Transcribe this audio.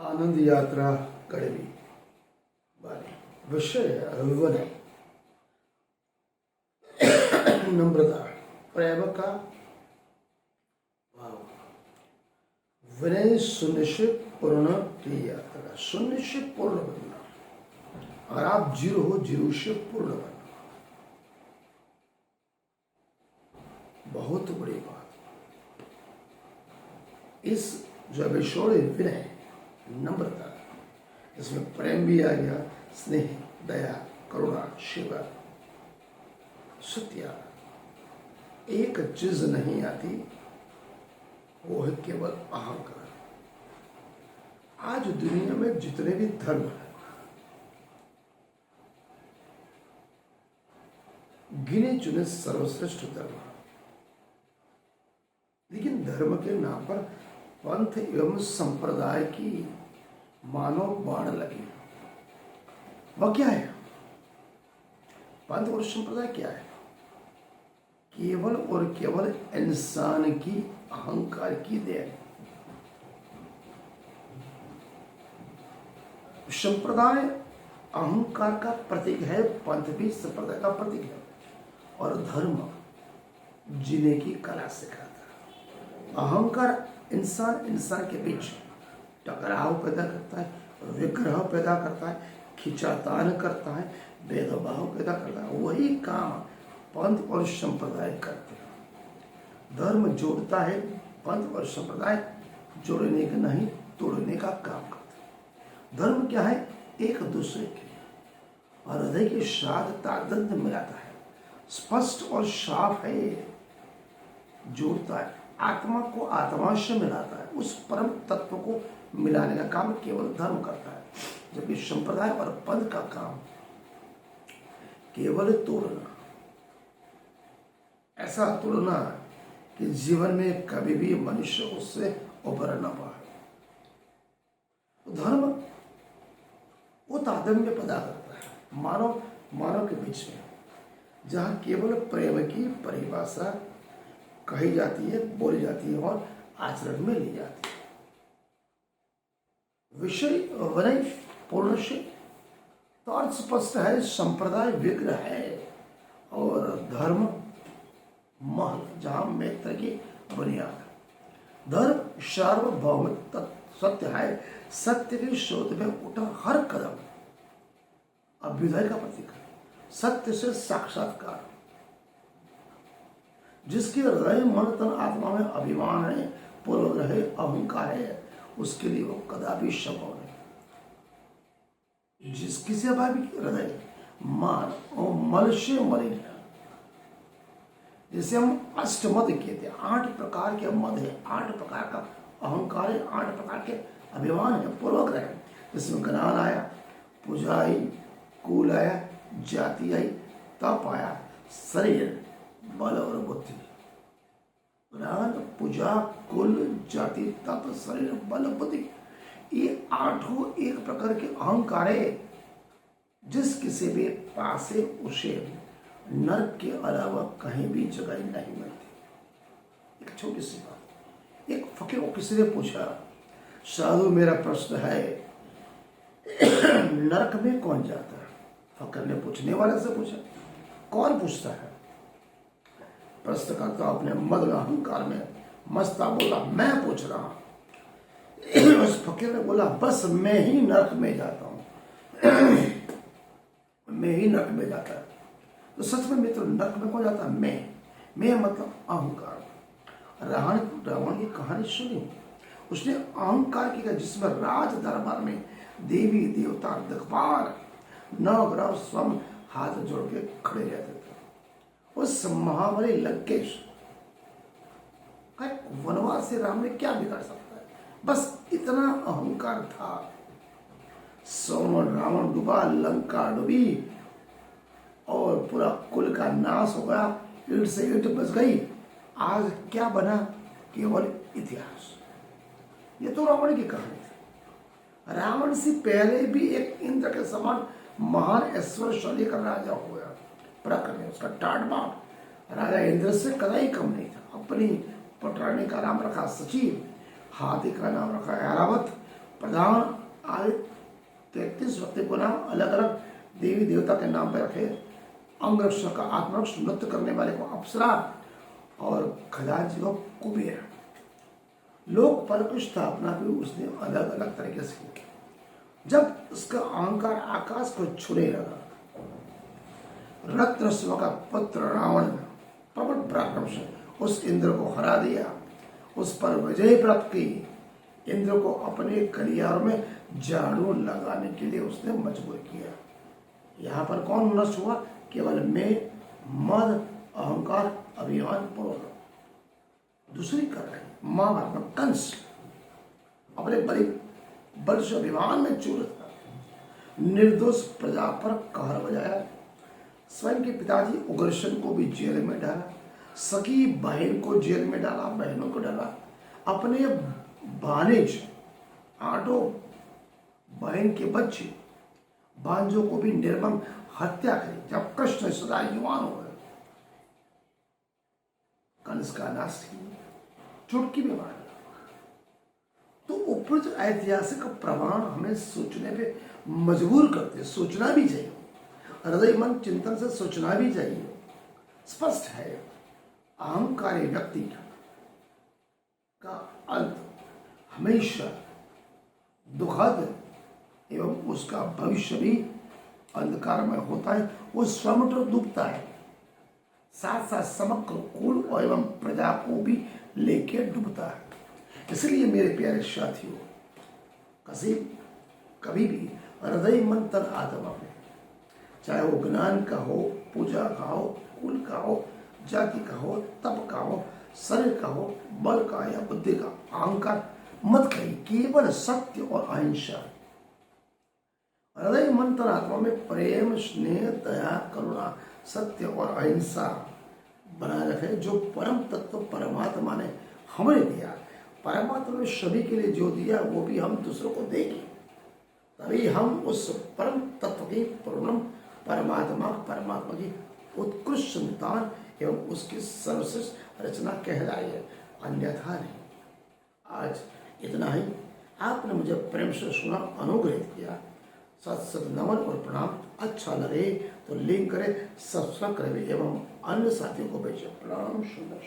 आनंद यात्रा कड़वी वाले विषय विनय नम्रता प्रेम का भाव विनय सुनिश्चित पूर्ण की यात्रा सुनिश्चित पूर्ण बनना। अगर आप जीरो हो जीरो से पूर्ण बनना बहुत बड़ी बात। इस जो विषय विनय नम्रता इसमें प्रेम भी आ गया, स्नेह दया करुणा सेवा सत्या। एक चीज नहीं आती वो है केवल अहंकार। आज दुनिया में जितने भी धर्म हैं गिने चुने सर्वश्रेष्ठ धर्म है, लेकिन धर्म के नाम पर पंथ एवं संप्रदाय की मानव बाढ़ लगी। वह क्या है? पंथ और संप्रदाय क्या है? केवल और केवल इंसान की अहंकार की देन। संप्रदाय अहंकार का प्रतीक है, पंथ भी संप्रदाय का प्रतीक है। और धर्म जीने की कला सिखाता है। अहंकार इंसान के बीच टकराव पैदा करता है, विग्रह पैदा करता है, खिंचातान करता है, भेदभाव पैदा करता है। वही काम पंथ और संप्रदाय करते हैं। धर्म जोड़ता है, पंथ और संप्रदाय जोड़ने का नहीं तोड़ने का काम करते हैं। धर्म क्या है? एक दूसरे के और हृदय के साथ तादात्म्य मिलाता है, स्पष्ट और साफ है, जोड़ता है, आत्मा को आत्मा से मिलाता है, उस परम तत्व को मिलाने का काम केवल धर्म करता है। जबकि संप्रदाय और पंथ का काम केवल तोड़ना, ऐसा तोड़ना कि जीवन में कभी भी मनुष्य उससे उबर न पाए। धर्म वो तादात्म्य पैदा करता है मानव के बीच में, जहां केवल प्रेम की परिभाषा कही जाती है, बोली जाती है और आचरण में ली जाती है। विषय विनय पूर्ण से तो अर्थ स्पष्ट है। संप्रदाय विग्रह है और धर्म महल, जहां मैत्र की बुनियाद है। धर्म सार्वभौम सत्य है, सत्य की शोध में उठा हर कदम अभ्युदय का प्रतीक है, सत्य से साक्षात्कार। जिसके हृदय मन तन आत्मा में अभिमान है, पूर्वग्रह है, अहंकार है, उसके लिए वो कदापि संभव नहीं। जिस किसी अभावी हृदय मान और मल से मलिन है, जिसे हम अष्टमद कहते हैं, 8 प्रकार के मद है, 8 प्रकार का अहंकार है, 8 प्रकार के अभिमान है, पूर्वग्रह है। जिसमें ज्ञान आया, पूजा आई, कुल आया, जाति आई, तप आया, शरीर, बल और बुद्धि। ज्ञान, पूजा, कुल, जाति, तप, शरीर, बल, बुद्धि, ये 8 एक प्रकार के अहंकार है। जिस किसी भी पास से उसे नरक के अलावा कहीं भी जगह नहीं मिलती। एक छोटी सी बात, एक फकीर को किसी ने पूछा, साधु मेरा प्रश्न है नरक में कौन जाता है? फकीर ने पूछने वाले से पूछा, कौन पूछता है? प्रश्नकर्ता अपने मद अहंकार में मस्ता बोला, मैं पूछ रहा हूं। उस फकीर ने बोला, बस मैं ही नरक में जाता हूं। मैं ही नरक में जाता है। तो सच में मित्र, नरक में कौन जाता है? मैं मतलब अहंकार। रावण की कहानी सुनी, उसने अहंकार किया, जिसमें राज दरबार में देवी देवता दिक्पाल नवग्रह स्वयं हाथ जोड़ के खड़े रहते थे। उस महाबली लंकेश का वनवास से राम ने क्या बिगाड़ सकता है? बस इतना अहंकार था। रावण डूबा, लंका डूबी और पूरा कुल का नाश हो गया, ईंट से ईंट बच गई। आज क्या बना? केवल इतिहास। ये तो रावण की कहानी थी। रावण से पहले भी एक इंद्र के समान महान ऐश्वर्यशाली का राजा हुआ, प्रकरण उसका टाट बाप राजा इंद्र से कदाई कम नहीं था। अपनी पटरानी का नाम रखा सचिव, हाथी का नाम रखा ऐरावत प्रधान आदि 33 व्यक्ति को नाम अलग अलग देवी देवता के नाम पर रखे। अंगरक्षक का आत्मरक्ष, नृत्य करने वाले को अप्सरा और खजांची को कुबेर। लोकपाल की स्थापना भी उसने अलग अलग तरीके से की। जब उसका अहंकार आकाश को छूने लगा, रत्नस्व का पुत्र रावण ने प्रबल पराक्रम से उस इंद्र को हरा दिया, उस पर विजय प्राप्त की। इंद्र को अपने गलियारों में झाड़ू लगाने के लिए उसने मजबूर किया। यहाँ पर कौन नष्ट हुआ? केवल मैं, मद, अहंकार, अभिमान, पूर्ण। दूसरी कर रही महाभारत में कंस अपने बड़ी बल अभिमान में चूर था, निर्दोष प्रजा पर कहर बजाया। स्वयं के पिताजी उग्रसेन को भी जेल में डाला, सखी बहन को जेल में डाला, बहनों को डाला, अपने भानेज 8 बहन के बच्चे बांझों को भी निर्मम हत्या करी। जब कृष्ण सदा युवान हो गए, कंस का नाश किया, चुटकी में मार। तो उपयुक्त ऐतिहासिक प्रमाण हमें सोचने पे मजबूर करते, सोचना भी चाहिए, हृदय मन चिंतन से सोचना भी चाहिए। स्पष्ट है, अहंकारी व्यक्ति का अंत हमेशा दुखद एवं उसका भविष्य भी अंधकार में होता है। वो स्वयं तो डूबता है, साथ साथ समग्र कुल एवं प्रजा को भी लेके डूबता है। इसलिए मेरे प्यारे साथियों, कभी भी हृदय मन तन आत्मा में, चाहे वो ज्ञान का हो, पूजा का हो, कुल का हो, जाति का हो, तप का हो, शरीर का हो, बल का या बुद्धि का, अहंकार मत करिए, केवल सत्य और अहिंसा। हृदय मन तन आत्मा में प्रेम, स्नेह, दया, करुणा, सत्य और अहिंसा बनाए रखे। जो परम तत्व परमात्मा ने हमें दिया, परमात्मा ने सभी के लिए जो दिया वो भी हम दूसरों को देंगे, तभी हम उस परम तत्व की पूर्ण परमात्मा की उत्कृष्ट संतान एवं उसकी सर्वश्रेष्ठ रचना कहलाए, अन्यथा नहीं। आज इतना ही। आपने मुझे प्रेम से सुना, अनुग्रहित किया, सत सत नमन और प्रणाम। अच्छा लगे तो लिंक करें, सब्सक्राइब करें एवं अन्य साथियों को भेजें। प्रणाम। सुंदर।